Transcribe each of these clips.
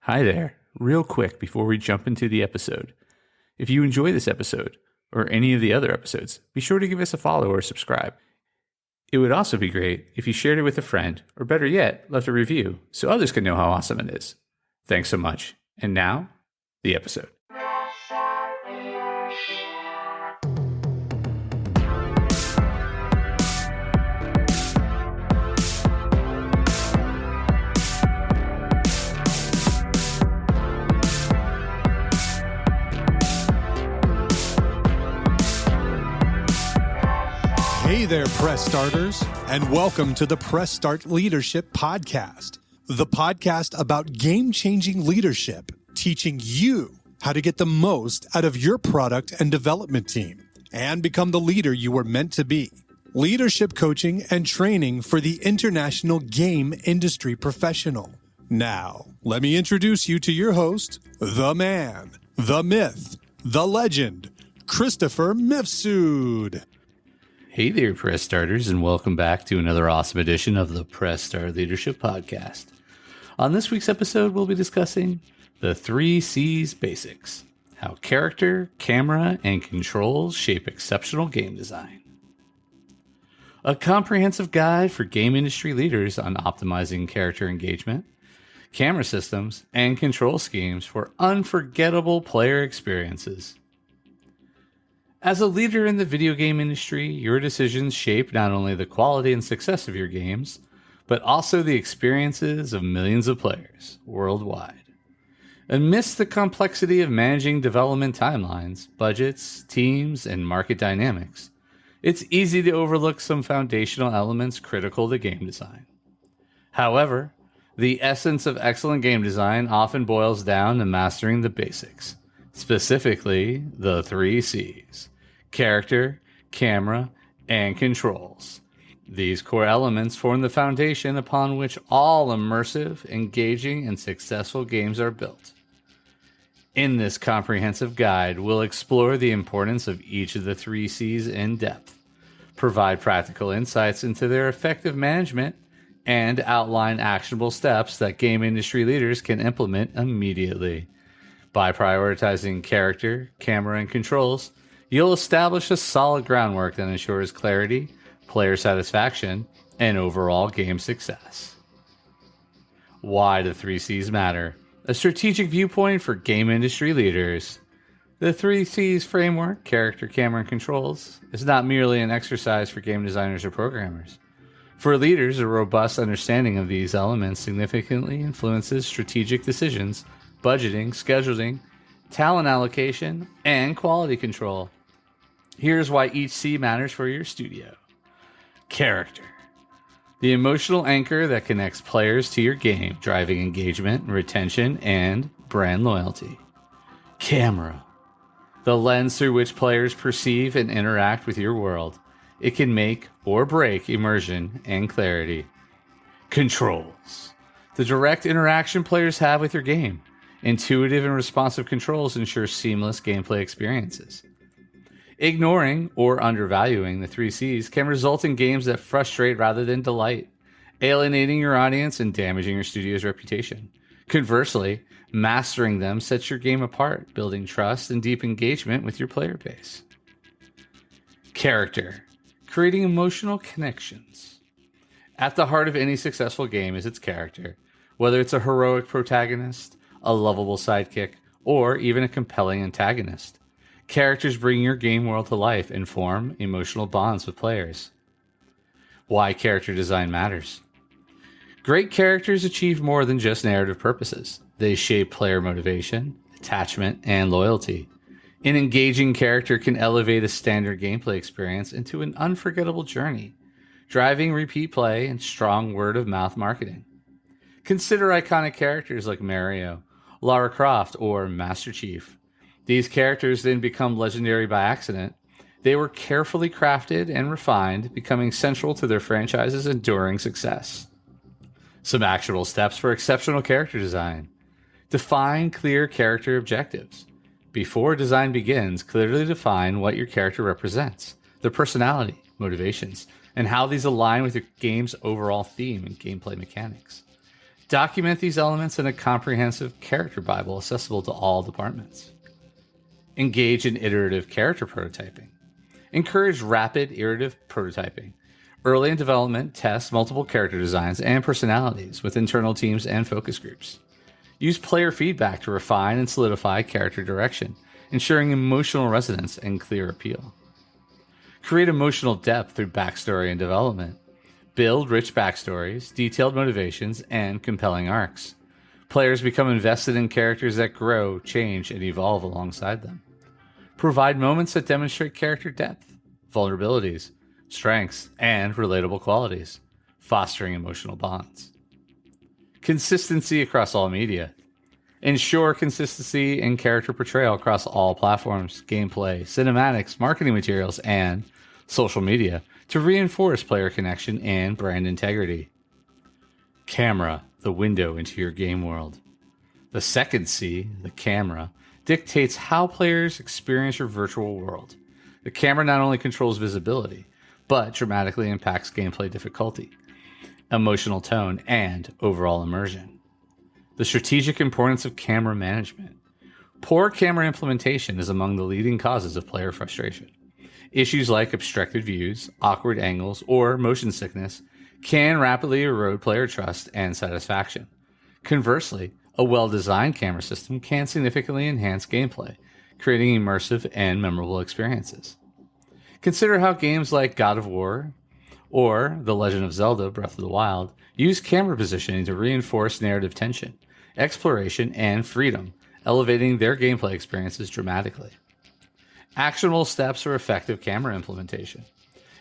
Hi there. Real quick before we jump into the episode. If you enjoy this episode, or any of the other episodes, be sure to give us a follow or subscribe. It would also be great if you shared it with a friend, or better yet, left a review so others can know how awesome it is. Thanks so much. And now, the episode. Hey there, Press Starters, and welcome to the Press Start Leadership Podcast, the podcast about game-changing leadership, teaching you how to get the most out of your product and development team and become the leader you were meant to be. Leadership coaching and training for the international game industry professional. Now, let me introduce you to your host, the man, the myth, the legend, Christopher Mifsud. Hey there, Press Starters, and welcome back to another awesome edition of the Press Start Leadership Podcast. On this week's episode, we'll be discussing the 3 C's basics, how character, camera, and controls shape exceptional game design. A comprehensive guide for game industry leaders on optimizing character engagement, camera systems, and control schemes for unforgettable player experiences. As a leader in the video game industry, your decisions shape not only the quality and success of your games, but also the experiences of millions of players worldwide. Amidst the complexity of managing development timelines, budgets, teams, and market dynamics, it's easy to overlook some foundational elements critical to game design. However, the essence of excellent game design often boils down to mastering the basics. Specifically, the 3 C's: character, camera, and controls. These core elements form the foundation upon which all immersive, engaging, and successful games are built. In this comprehensive guide, we'll explore the importance of each of the 3 C's in depth, provide practical insights into their effective management, and outline actionable steps that game industry leaders can implement immediately. By prioritizing character, camera, and controls, you'll establish a solid groundwork that ensures clarity, player satisfaction, and overall game success. Why the 3 C's matter. A strategic viewpoint for game industry leaders. The 3 C's framework, character, camera, and controls, is not merely an exercise for game designers or programmers. For leaders, a robust understanding of these elements significantly influences strategic decisions, budgeting, scheduling, talent allocation, and quality control. Here's why each C matters for your studio. Character. The emotional anchor that connects players to your game, driving engagement, retention, and brand loyalty. Camera. The lens through which players perceive and interact with your world. It can make or break immersion and clarity. Controls. The direct interaction players have with your game. Intuitive and responsive controls ensure seamless gameplay experiences. Ignoring or undervaluing the 3 C's can result in games that frustrate rather than delight, alienating your audience and damaging your studio's reputation. Conversely, mastering them sets your game apart, building trust and deep engagement with your player base. Character. Creating emotional connections. At the heart of any successful game is its character, whether it's a heroic protagonist, a lovable sidekick, or even a compelling antagonist. Characters bring your game world to life and form emotional bonds with players. Why character design matters. Great characters achieve more than just narrative purposes. They shape player motivation, attachment, and loyalty. An engaging character can elevate a standard gameplay experience into an unforgettable journey, driving repeat play and strong word-of-mouth marketing. Consider iconic characters like Mario, Lara Croft, or Master Chief. These characters didn't become legendary by accident. They were carefully crafted and refined, becoming central to their franchise's enduring success. Some actionable steps for exceptional character design. Define clear character objectives. Before design begins, clearly define what your character represents, their personality, motivations, and how these align with your game's overall theme and gameplay mechanics. Document these elements in a comprehensive character Bible accessible to all departments. Engage in iterative character prototyping. Encourage rapid iterative prototyping. Early in development, test multiple character designs and personalities with internal teams and focus groups. Use player feedback to refine and solidify character direction, ensuring emotional resonance and clear appeal. Create emotional depth through backstory and development. Build rich backstories, detailed motivations, and compelling arcs. Players become invested in characters that grow, change, and evolve alongside them. Provide moments that demonstrate character depth, vulnerabilities, strengths, and relatable qualities, fostering emotional bonds. Consistency across all media. Ensure consistency in character portrayal across all platforms, gameplay, cinematics, marketing materials, and social media to reinforce player connection and brand integrity. Camera, the window into your game world. The second C, the camera, dictates how players experience your virtual world. The camera not only controls visibility, but dramatically impacts gameplay difficulty, emotional tone, and overall immersion. The strategic importance of camera management. Poor camera implementation is among the leading causes of player frustration. Issues like obstructed views, awkward angles, or motion sickness can rapidly erode player trust and satisfaction. Conversely, a well-designed camera system can significantly enhance gameplay, creating immersive and memorable experiences. Consider how games like God of War or The Legend of Zelda Breath of the Wild use camera positioning to reinforce narrative tension, exploration, and freedom, elevating their gameplay experiences dramatically. Actionable steps for effective camera implementation.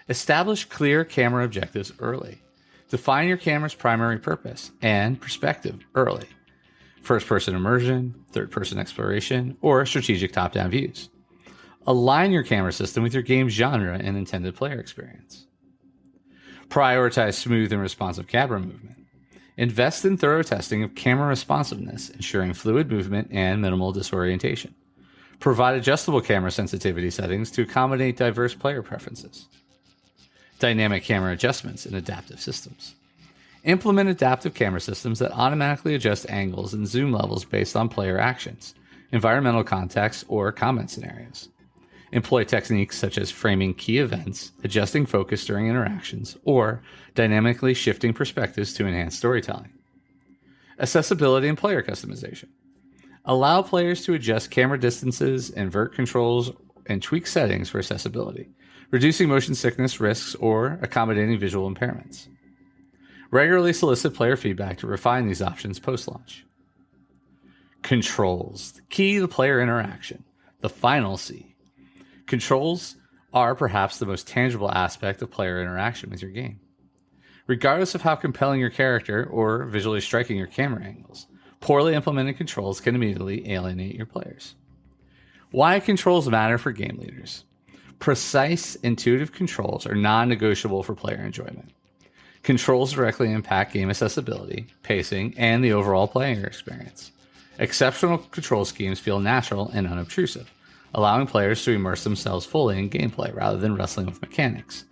Establish clear camera objectives early. Define your camera's primary purpose and perspective early. First-person immersion, third-person exploration, or strategic top-down views. Align your camera system with your game's genre and intended player experience. Prioritize smooth and responsive camera movement. Invest in thorough testing of camera responsiveness, ensuring fluid movement and minimal disorientation. Provide adjustable camera sensitivity settings to accommodate diverse player preferences. Dynamic camera adjustments in adaptive systems. Implement adaptive camera systems that automatically adjust angles and zoom levels based on player actions, environmental context, or combat scenarios. Employ techniques such as framing key events, adjusting focus during interactions, or dynamically shifting perspectives to enhance storytelling. Accessibility and player customization. Allow players to adjust camera distances, invert controls, and tweak settings for accessibility, reducing motion sickness risks or accommodating visual impairments. Regularly solicit player feedback to refine these options post-launch. Controls. The key to player interaction. The final C. Controls are perhaps the most tangible aspect of player interaction with your game. Regardless of how compelling your character or visually striking your camera angles, poorly implemented controls can immediately alienate your players. Why controls matter for game leaders. Precise, intuitive controls are non-negotiable for player enjoyment. Controls directly impact game accessibility, pacing, and the overall player experience. Exceptional control schemes feel natural and unobtrusive, allowing players to immerse themselves fully in gameplay rather than wrestling with mechanics.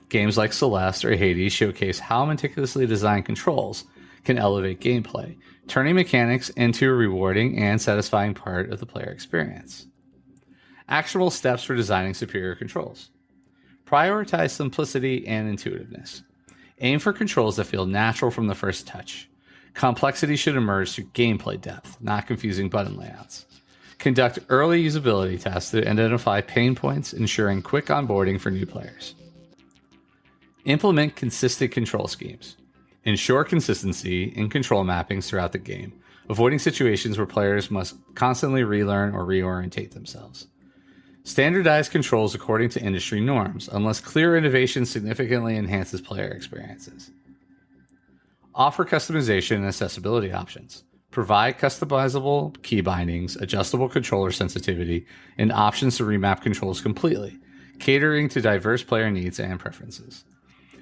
Games like Celeste or Hades showcase how meticulously designed controls can elevate gameplay, turning mechanics into a rewarding and satisfying part of the player experience. Actionable steps for designing superior controls. Prioritize simplicity and intuitiveness. Aim for controls that feel natural from the first touch. Complexity should emerge through gameplay depth, not confusing button layouts. Conduct early usability tests to identify pain points, ensuring quick onboarding for new players. Implement consistent control schemes. Ensure consistency in control mappings throughout the game, avoiding situations where players must constantly relearn or reorientate themselves. Standardize controls according to industry norms, unless clear innovation significantly enhances player experiences. Offer customization and accessibility options. Provide customizable key bindings, adjustable controller sensitivity, and options to remap controls completely, catering to diverse player needs and preferences.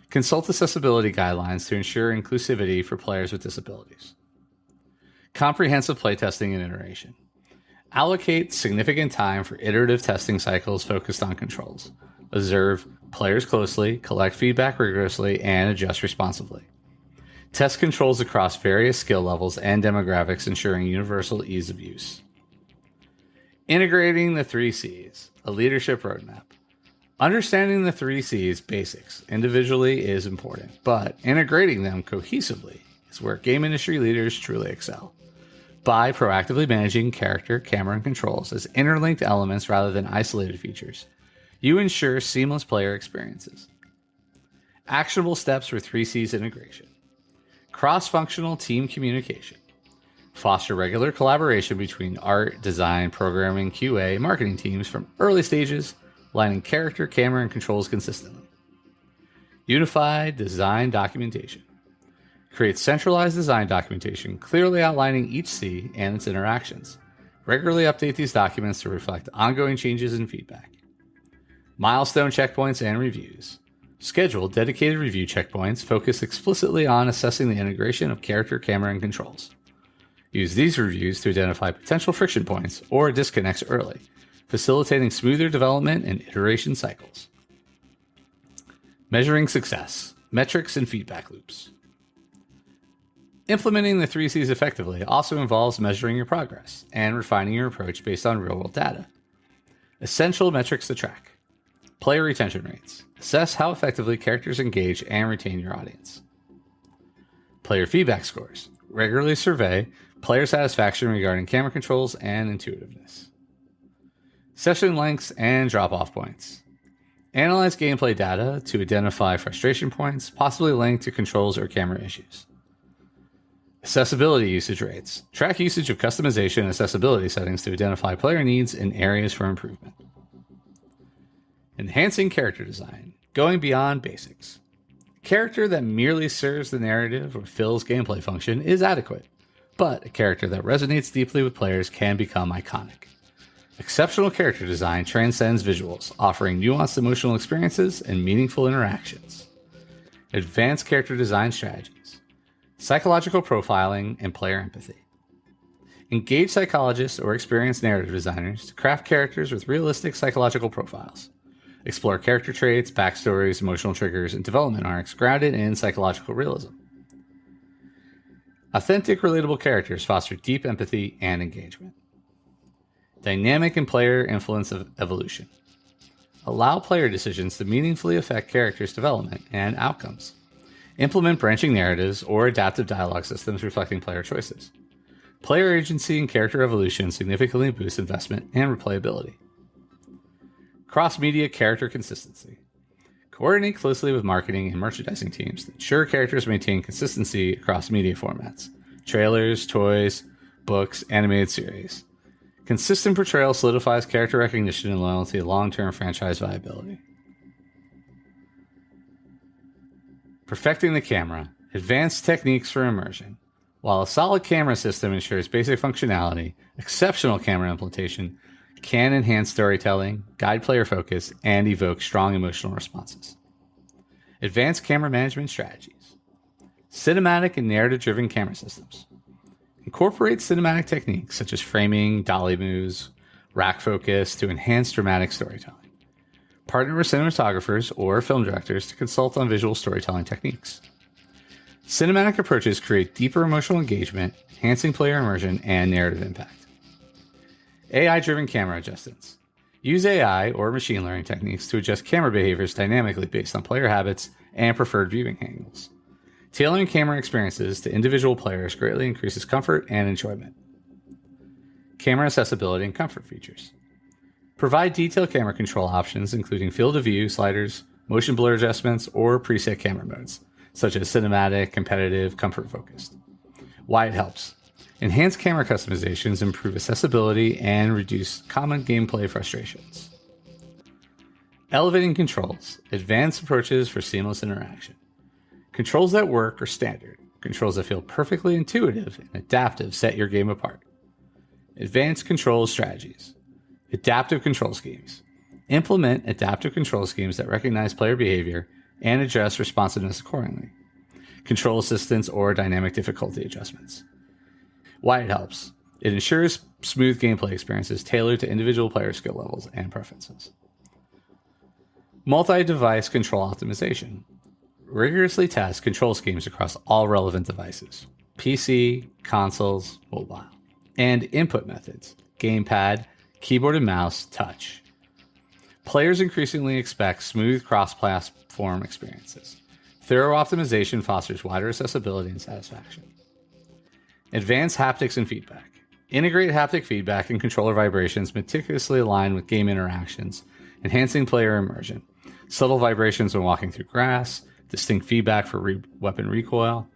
Consult accessibility guidelines to ensure inclusivity for players with disabilities. Comprehensive playtesting and iteration. Allocate significant time for iterative testing cycles focused on controls. Observe players closely, collect feedback rigorously, and adjust responsively. Test controls across various skill levels and demographics, ensuring universal ease of use. Integrating the 3 C's, a leadership roadmap. Understanding the 3 C's basics individually is important, but integrating them cohesively is where game industry leaders truly excel. By proactively managing character, camera, and controls as interlinked elements rather than isolated features, you ensure seamless player experiences. Actionable steps for 3 C's integration. Cross-functional team communication. Foster regular collaboration between art, design, programming, QA, marketing teams from early stages, aligning character, camera, and controls consistently. Unified design documentation. Create centralized design documentation, clearly outlining each C and its interactions. Regularly update these documents to reflect ongoing changes and feedback. Milestone checkpoints and reviews. Schedule dedicated review checkpoints focused explicitly on assessing the integration of character, camera, and controls. Use these reviews to identify potential friction points or disconnects early, facilitating smoother development and iteration cycles. Measuring success, metrics, and feedback loops. Implementing the 3 C's effectively also involves measuring your progress and refining your approach based on real-world data. Essential metrics to track. Player retention rates. Assess how effectively characters engage and retain your audience. Player feedback scores. Regularly survey player satisfaction regarding camera controls and intuitiveness. Session lengths and drop-off points. Analyze gameplay data to identify frustration points, possibly linked to controls or camera issues. Accessibility usage rates. Track usage of customization and accessibility settings to identify player needs and areas for improvement. Enhancing character design. Going beyond basics. A character that merely serves the narrative or fills gameplay function is adequate, but a character that resonates deeply with players can become iconic. Exceptional character design transcends visuals, offering nuanced emotional experiences and meaningful interactions. Advanced character design strategies. Psychological profiling and player empathy. Engage psychologists or experienced narrative designers to craft characters with realistic psychological profiles. Explore character traits, backstories, emotional triggers, and development arcs grounded in psychological realism. Authentic, relatable characters foster deep empathy and engagement. Dynamic and player influence of evolution. Allow player decisions to meaningfully affect characters' development and outcomes. Implement branching narratives or adaptive dialogue systems reflecting player choices. Player agency and character evolution significantly boost investment and replayability. Cross-media character consistency. Coordinate closely with marketing and merchandising teams to ensure characters maintain consistency across media formats. Trailers, toys, books, animated series. Consistent portrayal solidifies character recognition and loyalty to long-term franchise viability. Perfecting the camera. Advanced techniques for immersion. While a solid camera system ensures basic functionality, exceptional camera implementation can enhance storytelling, guide player focus, and evoke strong emotional responses. Advanced camera management strategies. Cinematic and narrative-driven camera systems. Incorporate cinematic techniques such as framing, dolly moves, rack focus to enhance dramatic storytelling. Partner with cinematographers or film directors to consult on visual storytelling techniques. Cinematic approaches create deeper emotional engagement, enhancing player immersion and narrative impact. AI-driven camera adjustments. Use AI or machine learning techniques to adjust camera behaviors dynamically based on player habits and preferred viewing angles. Tailoring camera experiences to individual players greatly increases comfort and enjoyment. Camera accessibility and comfort features. Provide detailed camera control options, including field of view sliders, motion blur adjustments, or preset camera modes, such as cinematic, competitive, comfort-focused. Why it helps. Enhance camera customizations, improve accessibility, and reduce common gameplay frustrations. Elevating controls. Advanced approaches for seamless interaction. Controls that work are standard. Controls that feel perfectly intuitive and adaptive set your game apart. Advanced control strategies. Adaptive control schemes. Implement adaptive control schemes that recognize player behavior and adjust responsiveness accordingly. Control assistance or dynamic difficulty adjustments. Why it helps. It ensures smooth gameplay experiences tailored to individual player skill levels and preferences. Multi-device control optimization. rigorously test control schemes across all relevant devices, PC, consoles, mobile, and input methods, gamepad, keyboard and mouse, touch. Players increasingly expect smooth cross-platform experiences. Thorough optimization fosters wider accessibility and satisfaction. Advanced haptics and feedback. Integrate haptic feedback and controller vibrations meticulously aligned with game interactions, enhancing player immersion. Subtle vibrations when walking through grass, distinct feedback for weapon recoil.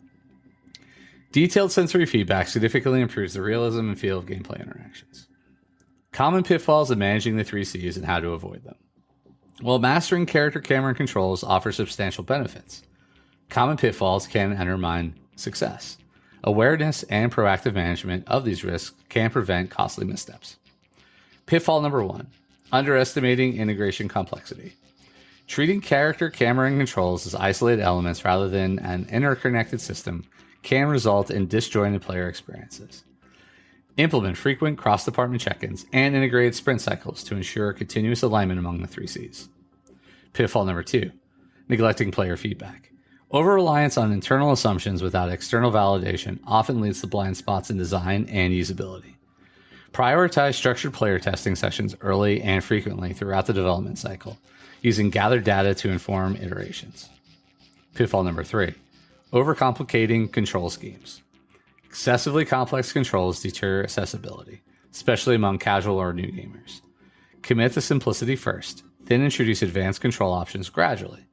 Detailed sensory feedback significantly improves the realism and feel of gameplay interactions. Common pitfalls of managing the 3Cs and how to avoid them. While mastering character, camera, and controls offers substantial benefits, common pitfalls can undermine success. Awareness and proactive management of these risks can prevent costly missteps. Pitfall number 1, underestimating integration complexity. Treating character, camera, and controls as isolated elements rather than an interconnected system can result in disjointed player experiences. Implement frequent cross-department check-ins and integrated sprint cycles to ensure continuous alignment among the 3Cs. Pitfall number 2, neglecting player feedback. Over-reliance on internal assumptions without external validation often leads to blind spots in design and usability. Prioritize structured player testing sessions early and frequently throughout the development cycle, using gathered data to inform iterations. Pitfall number 3, overcomplicating control schemes. Excessively complex controls deter accessibility, especially among casual or new gamers. Commit to simplicity first, then introduce advanced control options gradually.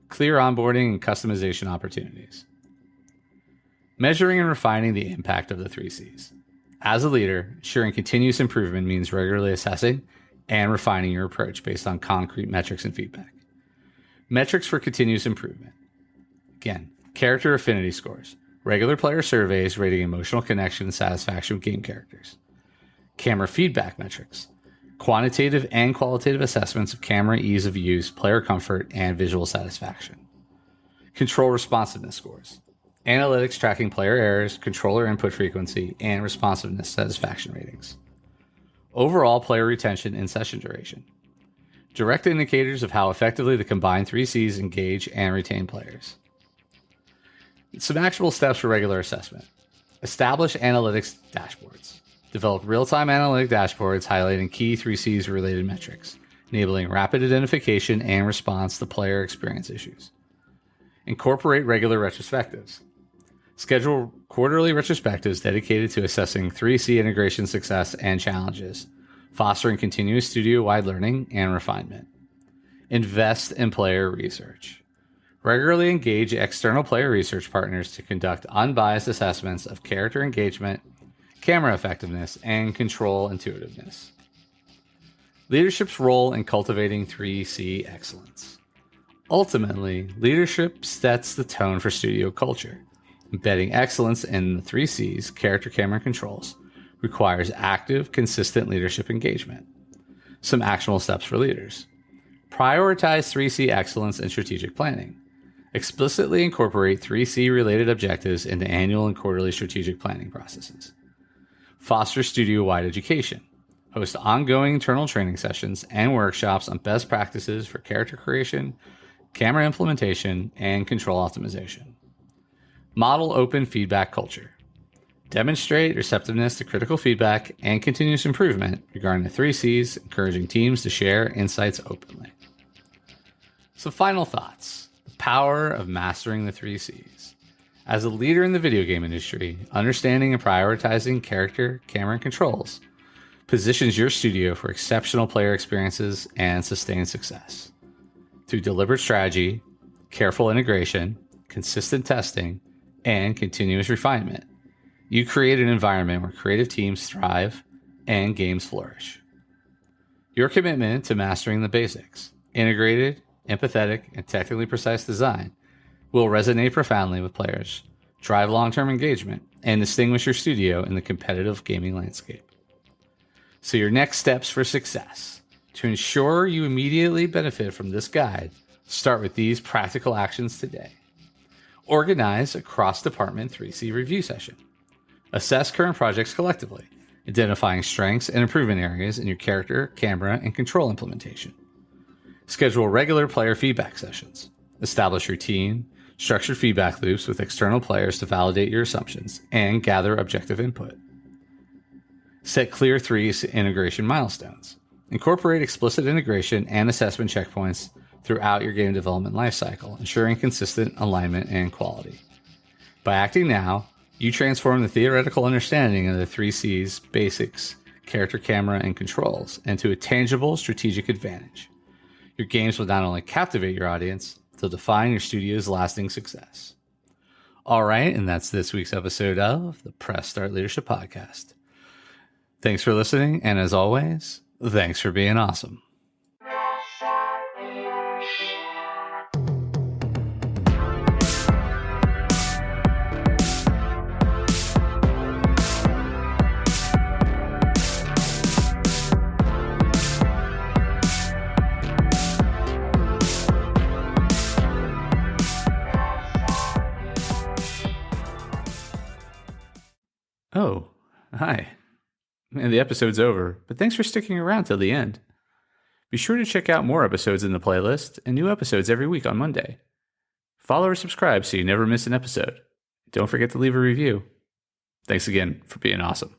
Clear onboarding and customization opportunities. Measuring and refining the impact of the 3Cs. As a leader, ensuring continuous improvement means regularly assessing and refining your approach based on concrete metrics and feedback. Metrics for continuous improvement. Again, character affinity scores. Regular player surveys rating emotional connection and satisfaction with game characters. Camera feedback metrics. Quantitative and qualitative assessments of camera ease of use, player comfort, and visual satisfaction. Control responsiveness scores. Analytics tracking player errors, controller input frequency, and responsiveness satisfaction ratings. Overall player retention and session duration. Direct indicators of how effectively the combined 3Cs engage and retain players. Some actionable steps for regular assessment. Establish analytics dashboards. Develop real-time analytic dashboards highlighting key 3Cs related metrics, enabling rapid identification and response to player experience issues. Incorporate regular retrospectives. Schedule quarterly retrospectives dedicated to assessing 3C integration success and challenges, fostering continuous studio-wide learning and refinement. Invest in player research. Regularly engage external player research partners to conduct unbiased assessments of character engagement, camera effectiveness, and control intuitiveness. Leadership's role in cultivating 3C excellence. Ultimately, leadership sets the tone for studio culture. Embedding excellence in the 3Cs, character, camera, and controls, requires active, consistent leadership engagement. Some actionable steps for leaders. Prioritize 3C excellence in strategic planning. Explicitly incorporate 3C related objectives into annual and quarterly strategic planning processes. Foster studio-wide education. Host ongoing internal training sessions and workshops on best practices for character creation, camera implementation, and control optimization. Model open feedback culture. Demonstrate receptiveness to critical feedback and continuous improvement regarding the 3Cs, encouraging teams to share insights openly. So final thoughts. The power of mastering the 3Cs. As a leader in the video game industry, understanding and prioritizing character, camera, and controls positions your studio for exceptional player experiences and sustained success. Through deliberate strategy, careful integration, consistent testing, and continuous refinement, you create an environment where creative teams thrive and games flourish. Your commitment to mastering the basics, integrated, empathetic, and technically precise design will resonate profoundly with players, drive long-term engagement, and distinguish your studio in the competitive gaming landscape. So your next steps for success. To ensure you immediately benefit from this guide, start with these practical actions today. Organize a cross-department 3C review session. Assess current projects collectively, identifying strengths and improvement areas in your character, camera, and control implementation. Schedule regular player feedback sessions. Establish routine, structured feedback loops with external players to validate your assumptions, and gather objective input. Set clear 3 integration milestones. Incorporate explicit integration and assessment checkpoints throughout your game development lifecycle, ensuring consistent alignment and quality. By acting now, you transform the theoretical understanding of the 3 C's basics, character, camera, and controls into a tangible strategic advantage. Your games will not only captivate your audience, they'll define your studio's lasting success. All right, and that's this week's episode of the Press Start Leadership Podcast. Thanks for listening, and as always, thanks for being awesome. Oh, hi. And the episode's over, but thanks for sticking around till the end. Be sure to check out more episodes in the playlist and new episodes every week on Monday. Follow or subscribe so you never miss an episode. Don't forget to leave a review. Thanks again for being awesome.